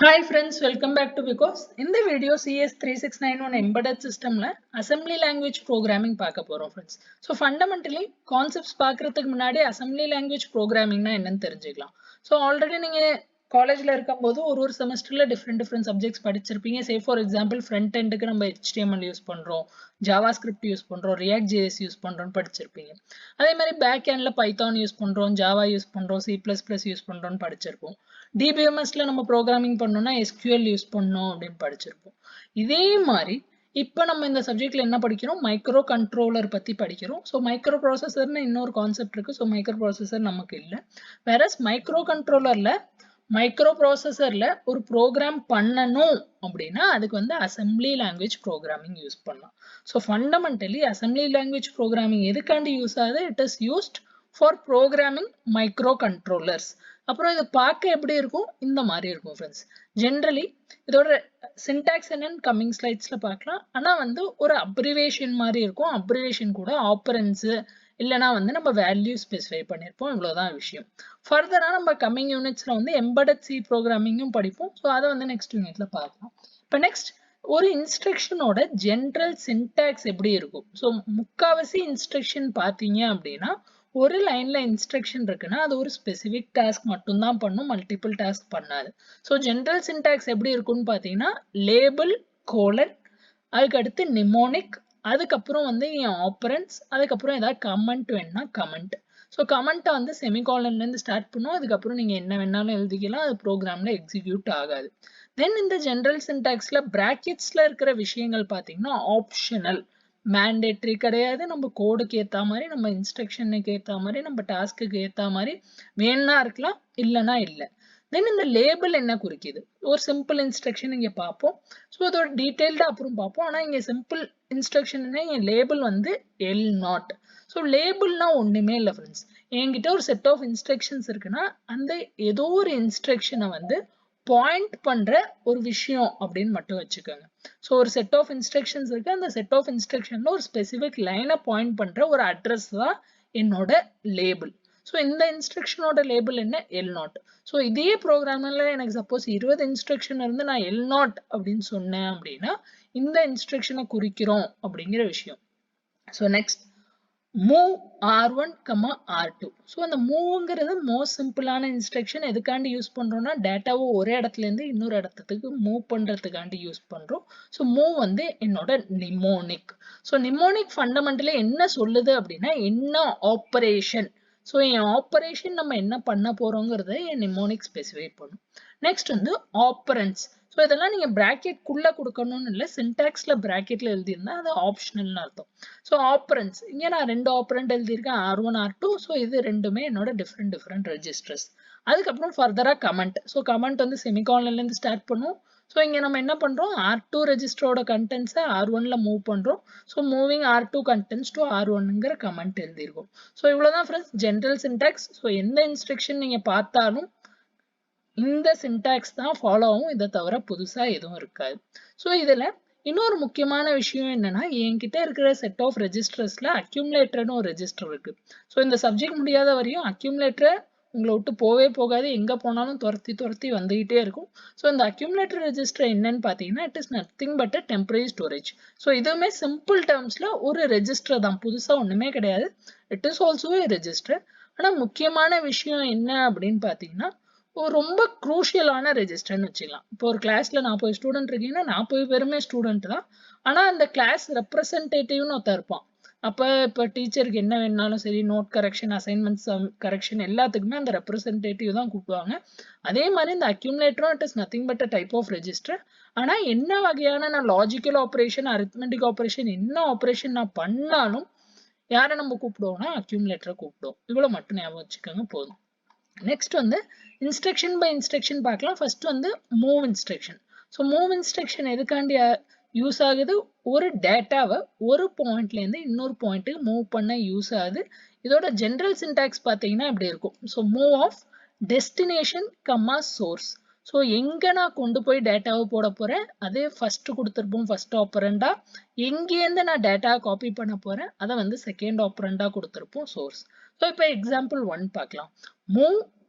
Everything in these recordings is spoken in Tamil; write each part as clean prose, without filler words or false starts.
Hi friends, welcome back to Because. In the video CS3691 embedded system la assembly language programming பார்க்க போறோம் friends. So fundamentally concepts பார்க்கிறதுக்கு முன்னாடி assembly language programming னா என்னன்னு தெரிஞ்சுக்கலாம். So already நீங்க காலேஜ்ல இருக்கும்போது ஒரு செமஸ்டர்ல different சப்ஜெக்ட்ஸ் படிச்சிருப்பீங்க. Say for example front endக்கு நம்ம HTML யூஸ் பண்றோம், JavaScript யூஸ் பண்றோம், React.js யூஸ் பண்றோம்னு படிச்சிருப்பீங்க. அதே மாதிரி பேக் எண்ட்ல Python யூஸ் பண்றோம், Java யூஸ் பண்றோம், C++ யூஸ் பண்றோம்னு படிச்சிருப்போம். DBMSல நம்ம ப்ரோக்ராமிங் பண்ணோம்னா SQL யூஸ் பண்ணோம் அப்படின்னு படிச்சிருப்போம். இதே மாதிரி இப்போ நம்ம இந்த சப்ஜெக்ட்ல என்ன படிக்கிறோம், மைக்ரோ கண்ட்ரோலர் பத்தி படிக்கிறோம். ஸோ மைக்ரோ ப்ராசஸர்னு இன்னொரு கான்செப்ட் இருக்கு. ஸோ மைக்ரோ ப்ராசஸர் நமக்கு இல்லை. வேற மைக்ரோ ப்ராசஸர்ல ஒரு ப்ரோக்ராம் பண்ணணும் அப்படின்னா அதுக்கு வந்து அசம்பிளி லாங்குவேஜ் ப்ரோக்ராமிங் யூஸ் பண்ணலாம். So fundamentally assembly language programming எதுக்காண்டி யூஸ் ஆகுது, it is used for programming micro controllers. அப்புறம் இது பார்க்க எப்படி இருக்கும், இந்த மாதிரி இருக்கும் ஃப்ரெண்ட்ஸ். ஜென்ரலி இதோட சின்டாக்ஸ் என்னன்னு கம்மிங் ஸ்லைட்ஸ்ல பார்க்கலாம். ஆனால் வந்து ஒரு அப்ரிவேஷன் மாதிரி இருக்கும். அப்ரிவேஷன் கூட ஆப்பரன்ஸ் இல்லைனா வந்து நம்ம வேல்யூ ஸ்பெசிஃபை பண்ணியிருப்போம். இவ்வளோதான் விஷயம். ஃபர்தராக நம்ம கம்மிங் யூனிட்ஸ்ல வந்து எம்பெடட் சி ப்ரோக்ராமிங்கும் படிப்போம். ஸோ அதை வந்து நெக்ஸ்ட் யூனிட்ல பார்க்கலாம். இப்போ நெக்ஸ்ட் ஒரு இன்ஸ்ட்ரக்ஷனோட ஜென்ரல் சின்டாக்ஸ் எப்படி இருக்கும். ஸோ முக்காவாசி இன்ஸ்ட்ரக்ஷன் பார்த்தீங்க அப்படின்னா ஒரு லைன்ல இன்ஸ்ட்ரக்ஷன் இருக்குன்னா அது ஒரு ஸ்பெசிபிக் டாஸ்க் மட்டும்தான் பண்ணும், மல்டிபிள் டாஸ்க் பண்ணாது. ஸோ ஜென்ரல் சின்டாக்ஸ் எப்படி இருக்கும்னு பார்த்தீங்கன்னா லேபிள் கோலன், அதுக்கு அடுத்து நிமோனிக், அதுக்கப்புறம் வந்து என் ஆப்பரன்ஸ், அதுக்கப்புறம் ஏதாவது கமெண்ட் வேணும்னா கமெண்ட். ஸோ கமெண்ட்டை வந்து செமிகாலன்லேருந்து ஸ்டார்ட் பண்ணும். அதுக்கப்புறம் நீங்கள் என்ன வேணாலும் எழுதிக்கலாம், அது ப்ரோக்ராமில் எக்ஸிக்யூட் ஆகாது. தென் இந்த ஜென்ரல் சின்டாக்ஸில் ப்ராக்கெட்ஸில் இருக்கிற விஷயங்கள் பார்த்தீங்கன்னா ஆப்ஷனல், மேண்டேட்ரி கிடையாது. நம்ம கோடுக்கு ஏற்ற மாதிரி, நம்ம இன்ஸ்ட்ரக்ஷனுக்கு ஏற்ற மாதிரி, நம்ம டாஸ்க்கு ஏற்ற மாதிரி வேணா இருக்கலாம், இல்லைன்னா இல்லை. தென் இந்த லேபிள் என்ன குறிக்குது, ஒரு சிம்பிள் இன்ஸ்ட்ரக்ஷன் இங்கே பார்ப்போம். ஸோ இதோட டீட்டெயில்டாக அப்புறம் பார்ப்போம். ஆனால் இங்கே சிம்பிள் இன்ஸ்ட்ரக்ஷன்னா என் லேபிள் வந்து எல் நாட். ஸோ லேபிள்னா ஒன்றுமே இல்லை ஃப்ரெண்ட்ஸ். என்கிட்ட ஒரு செட் ஆஃப் இன்ஸ்ட்ரக்ஷன்ஸ் இருக்குன்னா அந்த ஏதோ ஒரு இன்ஸ்ட்ரக்ஷனை வந்து பாயிண்ட் பண்ற ஒரு விஷயம் அப்படின்னு மட்டும் வச்சுக்கோங்க. ஸோ ஒரு செட் ஆஃப் இன்ஸ்ட்ரக்ஷன்ஸ் இருக்கு. அந்த செட் ஆஃப் இன்ஸ்ட்ரக்ஷன்ல ஒரு ஸ்பெசிபிக் லைனை பாயிண்ட் பண்ற ஒரு அட்ரஸ் தான் என்னோட லேபிள். ஸோ இந்த இன்ஸ்ட்ரக்ஷனோட லேபிள் என்ன, எல் நாட். ஸோ இதே ப்ரோக்ராம்ல எனக்கு சப்போஸ் 20 இன்ஸ்ட்ரக்ஷன் இருந்து நான் எல் நாட் அப்படின்னு சொன்னேன் அப்படின்னா இந்த இன்ஸ்ட்ரக்ஷனை குறிக்கிறோம் அப்படிங்கிற விஷயம். So next move R1, R2. So அந்த மூவ்ங்கிறது மோஸ்ட் சிம்பிளான இன்ஸ்ட்ரக்ஷன். எதுக்காண்டி யூஸ் பண்றோம்னா டேட்டாவை ஒரே இடத்துல இருந்து இன்னொரு இடத்துக்கு மூவ் பண்றதுக்காண்டி யூஸ் பண்றோம். ஸோ மூவ் வந்து என்னோட நிமோனிக். ஸோ நிமோனிக் ஃபண்டமெண்டலி என்ன சொல்லுது அப்படின்னா என்ன ஆப்பரேஷன். ஸோ என் ஆப்பரேஷன் நம்ம என்ன பண்ண போறோங்கிறத என் நிமோனிக் ஸ்பெசிஃபை பண்ணும். நெக்ஸ்ட் வந்து ஆப்பரன்ஸ். ஸோ இதெல்லாம் நீங்கள் ப்ராக்கெட்குள்ளே கொடுக்கணும்னு இல்லை, சின்டாக்ஸில் ப்ராக்கெட்டில் எழுதியிருந்தா அது ஆப்ஷனல்னு அர்த்தம். ஸோ ஆப்பரன்ஸ் இங்கே நான் 2 ஆப்பரண்ட் எழுதியிருக்கேன், R1 R2. ஸோ இது ரெண்டுமே என்னோட டிஃப்ரெண்ட் ரெஜிஸ்டர்ஸ். அதுக்கப்புறம் ஃபர்தராக கமெண்ட். ஸோ கமெண்ட் வந்து செமிகாலன்லேருந்து ஸ்டார்ட் பண்ணும். ஸோ இங்கே நம்ம என்ன பண்ணுறோம், R2 ரெஜிஸ்டரோட கண்டென்ட்ஸை R1ல மூவ் பண்ணுறோம். So moving R2 contents to R1ங்கிற கமெண்ட் எழுதியிருக்கோம். ஸோ இவ்வளோதான் ஃப்ரெண்ட்ஸ் ஜென்ரல் சின்டாக்ஸ். ஸோ எந்த இன்ஸ்ட்ரக்ஷன் நீங்கள் பார்த்தாலும் இந்த சின்டாக்ஸ் தான் ஃபாலோ ஆகும், இதை தவிர புதுசா எதுவும் இருக்காது. ஸோ இதுல இன்னொரு முக்கியமான விஷயம் என்னன்னா என்கிட்ட இருக்கிற செட் ஆஃப் ரெஜிஸ்டர்ஸ்ல அக்யூமுலேட்டர்னு ஒரு ரெஜிஸ்டர் இருக்கு. ஸோ இந்த சப்ஜெக்ட் முடியாத வரையும் அக்யூமுலேட்டர் உங்களை விட்டு போவே போகாது, எங்க போனாலும் துரத்தி வந்துகிட்டே இருக்கும். ஸோ இந்த அக்யூமுலேட்டர் ரெஜிஸ்டர் என்னன்னு பார்த்தீங்கன்னா it is nothing but a temporary storage. So இதுவுமே சிம்பிள் டேர்ம்ஸ்ல ஒரு ரெஜிஸ்டர் தான், புதுசா ஒண்ணுமே கிடையாது. It is also A register. ஆனா முக்கியமான விஷயம் என்ன அப்படின்னு பார்த்தீங்கன்னா ரொம்ப குரூஷியலான ரெஜிஸ்டர்னு வச்சுக்கலாம். இப்போ ஒரு கிளாஸ்ல 40 ஸ்டூடெண்ட் இருக்கீங்கன்னா 40 பேருமே ஸ்டூடெண்ட் தான். ஆனா அந்த கிளாஸ் ரெப்ரசன்டேட்டிவ்னு ஒருத்தர் இருப்பான். அப்போ இப்போ டீச்சருக்கு என்ன வேணாலும் சரி, நோட் கரெக்ஷன், அசைன்மெண்ட்ஸ் கரெக்ஷன் எல்லாத்துக்குமே அந்த ரெப்ரசன்டேட்டிவ் தான் கூப்பிடுவாங்க. அதே மாதிரி இந்த அக்யூமுலேட்டரும் it is nothing but a type of register. ஆனா என்ன வகையான நான் லாஜிக்கல் ஆப்ரேஷன், அரித்மெட்டிக் ஆப்ரேஷன், என்ன ஆப்ரேஷன் நான் பண்ணாலும் யாரை நம்ம கூப்பிடுவோம்னா அக்யூமுலேட்டரை கூப்பிடுவோம். இவ்வளவு மட்டும் ஞாபகம் வச்சுக்கோங்க போதும். நெக்ஸ்ட் வந்து இன்ஸ்ட்ரக்ஷன் பை இன்ஸ்ட்ரக்ஷன் பார்க்கலாம். ஃபர்ஸ்ட் வந்து move instruction. So move instruction எதுக்காண்டி யூஸ் ஆகுது, ஒரு டேட்டாவை ஒரு பாயிண்ட்லேருந்து இன்னொரு பாயிண்ட்டுக்கு மூவ் பண்ண யூஸ் ஆகுது. இதோட ஜென்ரல் சின்டாக்ஸ் பார்த்தீங்கன்னா இப்படி இருக்கும். So move of destination comma source. So எங்கே நான் கொண்டு போய் டேட்டாவை போட போகிறேன் அது ஃபர்ஸ்ட் கொடுத்துருப்போம் ஃபர்ஸ்ட் ஆப்பரண்டா. எங்கேருந்து நான் டேட்டாவை காப்பி பண்ண போகிறேன் அதை வந்து செகண்ட் ஆப்பரண்டா கொடுத்துருப்போம் சோர்ஸ். ஸோ இப்போ எக்ஸாம்பிள் 1 பார்க்கலாம். Move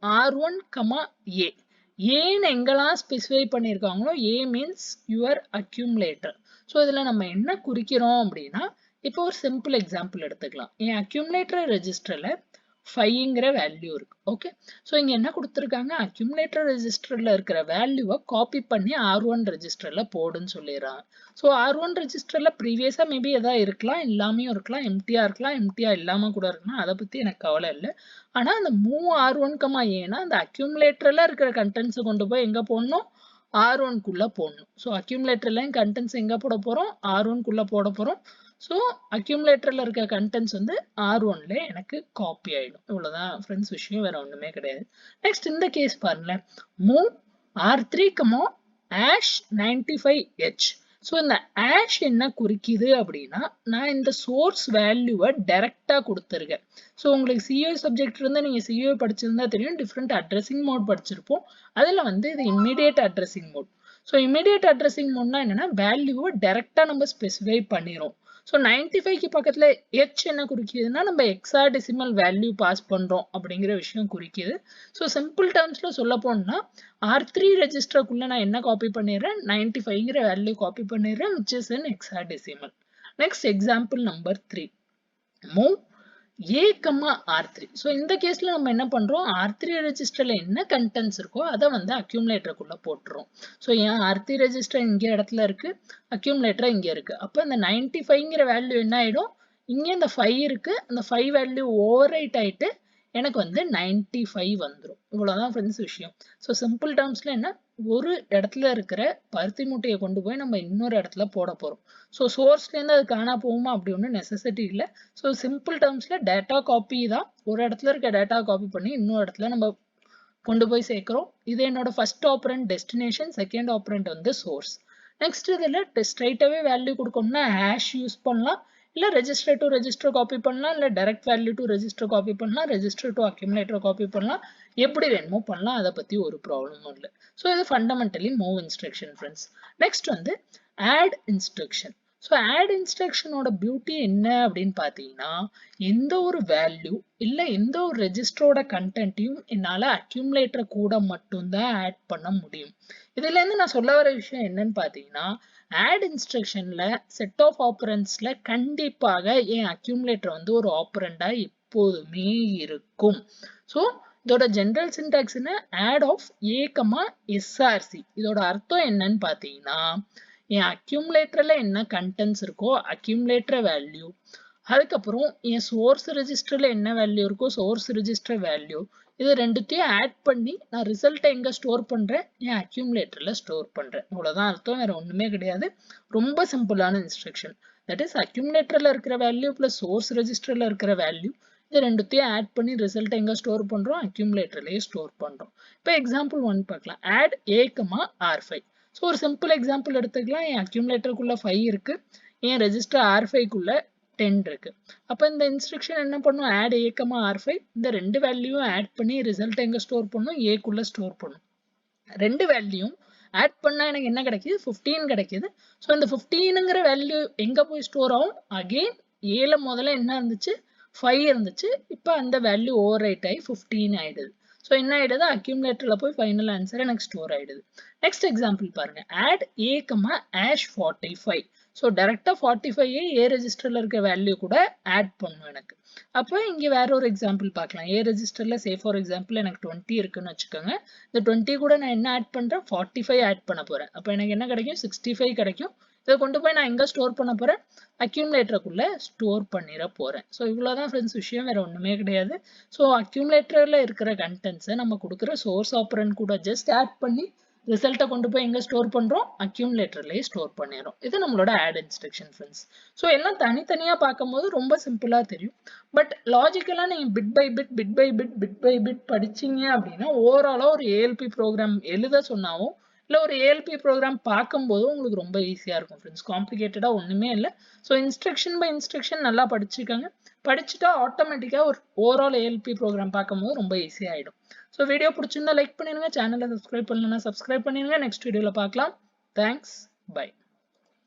R1, A. ஏன்னு எங்கெல்லாம் ஸ்பெசிஃபை பண்ணியிருக்காங்களோ A means your accumulator. So இதில் நம்ம என்ன குறிக்கிறோம் அப்படின்னா, இப்போ ஒரு சிம்பிள் எக்ஸாம்பிள் எடுத்துக்கலாம். என் அக்யூமுலேட்டர் ரெஜிஸ்டரில் 5ங்கிற வேல்யூ இருக்கு. ஓகே, ஸோ இங்கே என்ன கொடுத்துருக்காங்க, அக்யூமுலேட்டர் ரெஜிஸ்டரில் இருக்கிற வேல்யூவை காப்பி பண்ணி R1 ரெஜிஸ்டரில் போடுன்னு சொல்லிடுறாங்க. ஸோ R1 ரெஜிஸ்டரில் ப்ரீவியஸாக மேபி எதாவது இருக்கலாம், இல்லாமையும் இருக்கலாம், எம்டியாக இருக்கலாம், எம்டியாக இல்லாமல் கூட இருக்கலாம், அதை பற்றி எனக்கு கவலை இல்லை. ஆனால் அந்த மூவ் R1, ஏன்னா அந்த அக்யூமுலேட்டரில் இருக்கிற கண்டென்ட்ஸை கொண்டு போய் எங்கே போடணும், R1குள்ளே போடணும். ஸோ அக்யூமுலேட்டர்லையும் கண்டென்ட்ஸ் எங்கே போட போகிறோம், R1குள்ளே போட போகிறோம். ஸோ அக்யூமுலேட்டரில் இருக்க கண்டென்ட்ஸ் வந்து R1ல எனக்கு காப்பி ஆகிடும். இவ்வளோதான் ஃப்ரெண்ட்ஸ் விஷயம், வேறு ஒன்றுமே கிடையாது. நெக்ஸ்ட் இந்த கேஸ் பாருங்களேன், மூவ் R3, #95H. ஸோ இந்த ஆஷ் என்ன குறிக்குது அப்படின்னா, நான் இந்த சோர்ஸ் வேல்யூவை டைரக்டாக கொடுத்துருக்கேன். ஸோ உங்களுக்கு சிஓ சப்ஜெக்ட் இருந்தால் நீங்கள் சிஓ படிச்சிருந்தா தெரியும், டிஃப்ரெண்ட் அட்ரஸிங் மோட் படிச்சிருப்போம். அதில் வந்து இது immediate addressing mode. So immediate addressing மோட்னா என்னன்னா, வேல்யூவை டைரக்டாக நம்ம ஸ்பெசிஃபை பண்ணிடும். ஸோ 95க்கு பக்கத்தில் H என்ன குறிக்குதுன்னா, நம்ம ஹெக்ஸாடெசிமல் வேல்யூ பாஸ் பண்ணுறோம் அப்படிங்கிற விஷயம் குறிக்குது. ஸோ சிம்பிள் டேர்ம்ஸில் சொல்ல போனால் R3 ரெஜிஸ்டருக்குள்ளே நான் என்ன காப்பி பண்ணிடுறேன், 95ங்கிற வேல்யூ காப்பி பண்ணிடுறேன், which is in hexadecimal. Next example number 3, move A, R3. So இந்த கேஸில் நம்ம என்ன பண்ணுறோம், R3 ரெஜிஸ்டரில் என்ன கண்டென்ட்ஸ் இருக்கோ அதை வந்து அக்யூமுலேட்டருக்குள்ளே போட்டுரும். ஸோ ஏன் R3 ரெஜிஸ்டர் இங்கே இடத்துல இருக்குது, அக்யூமுலேட்டர் இங்கே இருக்குது. அப்போ இந்த 95ங்கிற வேல்யூ என்ன ஆகிடும், இங்கே இந்த 5 இருக்குது, அந்த 5 வேல்யூ ஓவர் ரைட் ஆகிட்டு எனக்கு வந்து 95 வந்துடும். இவ்வளோதான் ஃப்ரெண்ட்ஸ் விஷயம். ஸோ சிம்பிள் டேர்ம்ஸில் என்ன, ஒரு இடத்துல இருக்கிற பருத்தி மூட்டையை கொண்டு போய் நம்ம இன்னொரு இடத்துல போட போகிறோம். ஸோ சோர்ஸ்லேருந்து அது காணா போகுமா அப்படி ஒன்றும் நெசசிட்டி இல்லை. ஸோ சிம்பிள் டேர்ம்ஸில் டேட்டா காப்பி தான், ஒரு இடத்துல இருக்க டேட்டா காப்பி பண்ணி இன்னொரு இடத்துல நம்ம கொண்டு போய் சேர்க்குறோம். இது என்னோட first operand destination, second operand வந்து சோர்ஸ். நெக்ஸ்ட் இதில் ஸ்ட்ரைட்டாகவே வேல்யூ கொடுக்கணும்னா ஹேஷ் யூஸ் பண்ணலாம், இல்லை ரெஜிஸ்டர் டு ரெஜிஸ்டர் காப்பி பண்ணலாம், இல்லை direct value to register copy பண்ணலாம், ரெஜிஸ்டர் டு அக்யூமுலேட்டர் காப்பி பண்ணலாம், எப்படி வேணுமோ பண்ணலாம், அதை பற்றி ஒரு ப்ராப்ளமும் இல்லை. ஸோ இது fundamentally move instruction friends. Next வந்து ஆட் இன்ஸ்ட்ரக்ஷன். ஸோ ஆட் இன்ஸ்ட்ரக்ஷனோட பியூட்டி என்ன அப்படின்னு பார்த்தீங்கன்னா, எந்த ஒரு வேல்யூ இல்லை எந்த ஒரு ரெஜிஸ்டரோட கண்டென்ட்டையும் என்னால் அக்யூமுலேட்டர் கூட மட்டும்தான் ஆட் பண்ண முடியும். இதுலேருந்து நான் சொல்ல வர விஷயம் என்னன்னு பார்த்தீங்கன்னா, ஆட் இன்ஸ்ட்ரக்ஷன்ல செட் ஆஃப் ஆப்பரண்ட்ஸ்ல கண்டிப்பாக என் அக்யூமுலேட்டர் வந்து ஒரு ஆப்பரண்டா எப்போதுமே இருக்கும். ஸோ இதோட ஜென்ரல் சின்டாக்ஸ் என்ன, ஆட் ஆஃப் A, SRC. இதோட அர்த்தம் என்னன்னு பார்த்தீங்கன்னா, என் அக்யூமுலேட்டர்ல என்ன கண்டென்ட்ஸ் இருக்கோ அக்யூமுலேட்டர் வேல்யூ, அதுக்கப்புறம் என் சோர்ஸ் ரெஜிஸ்டர்ல என்ன வேல்யூ இருக்கோ சோர்ஸ் ரெஜிஸ்டர் வேல்யூ, இது ரெண்டுத்தையும் ஆட் பண்ணி நான் ரிசல்ட்டை எங்கே ஸ்டோர் பண்ணுறேன், என் அக்யூமுலேட்டரில் ஸ்டோர் பண்ணுறேன். இவ்வளோதான் அர்த்தம், வேறு ஒன்றுமே கிடையாது. ரொம்ப சிம்பிளான இன்ஸ்ட்ரக்ஷன். தட் இஸ் அக்யூமுலேட்டரில் இருக்கிற வேல்யூ ப்ளஸ் சோர்ஸ் ரெஜிஸ்டரில் இருக்கிற வேல்யூ, இது ரெண்டுத்தையும் ஆட் பண்ணி ரிசல்ட்டை எங்கே ஸ்டோர் பண்ணுறோம், அக்யூமுலேட்டர்லேயே ஸ்டோர் பண்ணுறோம். இப்போ எக்ஸாம்பிள் 1 பார்க்கலாம். Add A, R5. ஸோ ஒரு சிம்பிள் எக்ஸாம்பிள் எடுத்துக்கலாம். என் அக்யூமுலேட்டருக்குள்ளே 5 இருக்குது, என் ரெஜிஸ்டர் R5குள்ளே 10 இருக்கு. அப்போ இந்த இன்ஸ்ட்ரக்ஷன் என்ன பண்ணும், ஆட் A, R5. இந்த ரெண்டு வேல்யூவும் ஆட் பண்ணி ரிசல்ட் எங்க ஸ்டோர் பண்ணும், ஏக்குள்ள ஸ்டோர் பண்ணும். ரெண்டு வேல்யூவும் ஆட் பண்ணா எனக்கு என்ன கிடைக்குது, 15 கிடைக்குது. ஸோ இந்த 15ங்கிற வேல்யூ எங்க போய் ஸ்டோர் ஆகும், அகெயின் ஏல முதல்ல என்ன இருந்துச்சு, 5 இருந்துச்சு. இப்போ அந்த வேல்யூ ஓவர் ரைட் ஆகி 15 ஆயிடுது. ஸோ என்ன ஆயிடுது, அக்யூமுலேட்டர்ல போய் ஃபைனல் ஆன்சர் எனக்கு ஸ்டோர் ஆயிடுது. நெக்ஸ்ட் எக்ஸாம்பிள் பாருங்க. Add A, #45. ஸோ டேரெக்டாக 45 ஏ ரெஜிஸ்டரில் இருக்க வேல்யூ கூட ஆட் பண்ணும் எனக்கு. அப்போ இங்கே வேற ஒரு எக்ஸாம்பிள் பார்க்கலாம். ஏ ரெஜிஸ்டரில் சே ஃபார் எக்ஸாம்பிள் எனக்கு 20 இருக்குன்னு வச்சுக்கோங்க. இந்த 20 கூட நான் என்ன ஆட் பண்ணுறேன், 45 ஆட் பண்ண போகிறேன். அப்போ எனக்கு என்ன கிடைக்கும், 65 கிடைக்கும். இதை கொண்டு போய் நான் எங்கே ஸ்டோர் பண்ண போகிறேன், அக்யூமுலேட்டருக்குள்ளே ஸ்டோர் பண்ணிட போகிறேன். ஸோ இவ்வளோதான் ஃப்ரெண்ட்ஸ் விஷயம், வேறு ஒன்றுமே கிடையாது. ஸோ அக்யூமுலேட்டரில் இருக்கிற கண்டென்ட்ஸை நம்ம கொடுக்குற சோர்ஸ் ஆப்பரண்ட் கூட ஜஸ்ட் ஆட் பண்ணி ரிசல்ட்டை கொண்டு போய் எங்கே ஸ்டோர் பண்ணுறோம், அக்யூமுலேட்டர்லேயே ஸ்டோர் பண்ணிடுறோம். இது நம்மளோட ஆட் இன்ஸ்ட்ரக்ஷன் ஃப்ரெண்ட்ஸ். ஸோ எல்லாம் தனித்தனியாக பார்க்கும்போது ரொம்ப சிம்பிளாக தெரியும். பட் லாஜிக்கலாக நீங்கள் பிட் பை பிட் படிச்சிங்க அப்படின்னா ஓவராலாக ஒரு ஏஎல்பி ப்ரோக்ராம் எழுத சொன்னாவோ இல்லை ஒரு ஏஎல்பி ப்ரோக்ராம் பார்க்கும்போது உங்களுக்கு ரொம்ப ஈஸியாக இருக்கும் ஃப்ரெண்ட்ஸ். காம்ப்ளிகேட்டடாக ஒன்றுமே இல்லை. ஸோ இன்ஸ்ட்ரக்ஷன் பை இன்ஸ்ட்ரக்ஷன் நல்லா படிச்சுக்கோங்க. படிச்சுட்டா ஆட்டோமேட்டிக்காக ஒரு ஓவரால் ஏஎல்பி ப்ரோக்ராம் பார்க்கும்போது ரொம்ப ஈஸியாக ஆகிடும். ஸோ வீடியோ பிடிச்சிருந்தா லைக் பண்ணிடுங்க, சேனலை சப்ஸ்கிரைப் பண்ணலன்னா சப்ஸ்கிரைப் பண்ணிடுங்க. நெக்ஸ்ட் வீடியோவில் பார்க்கலாம். Thanks, by.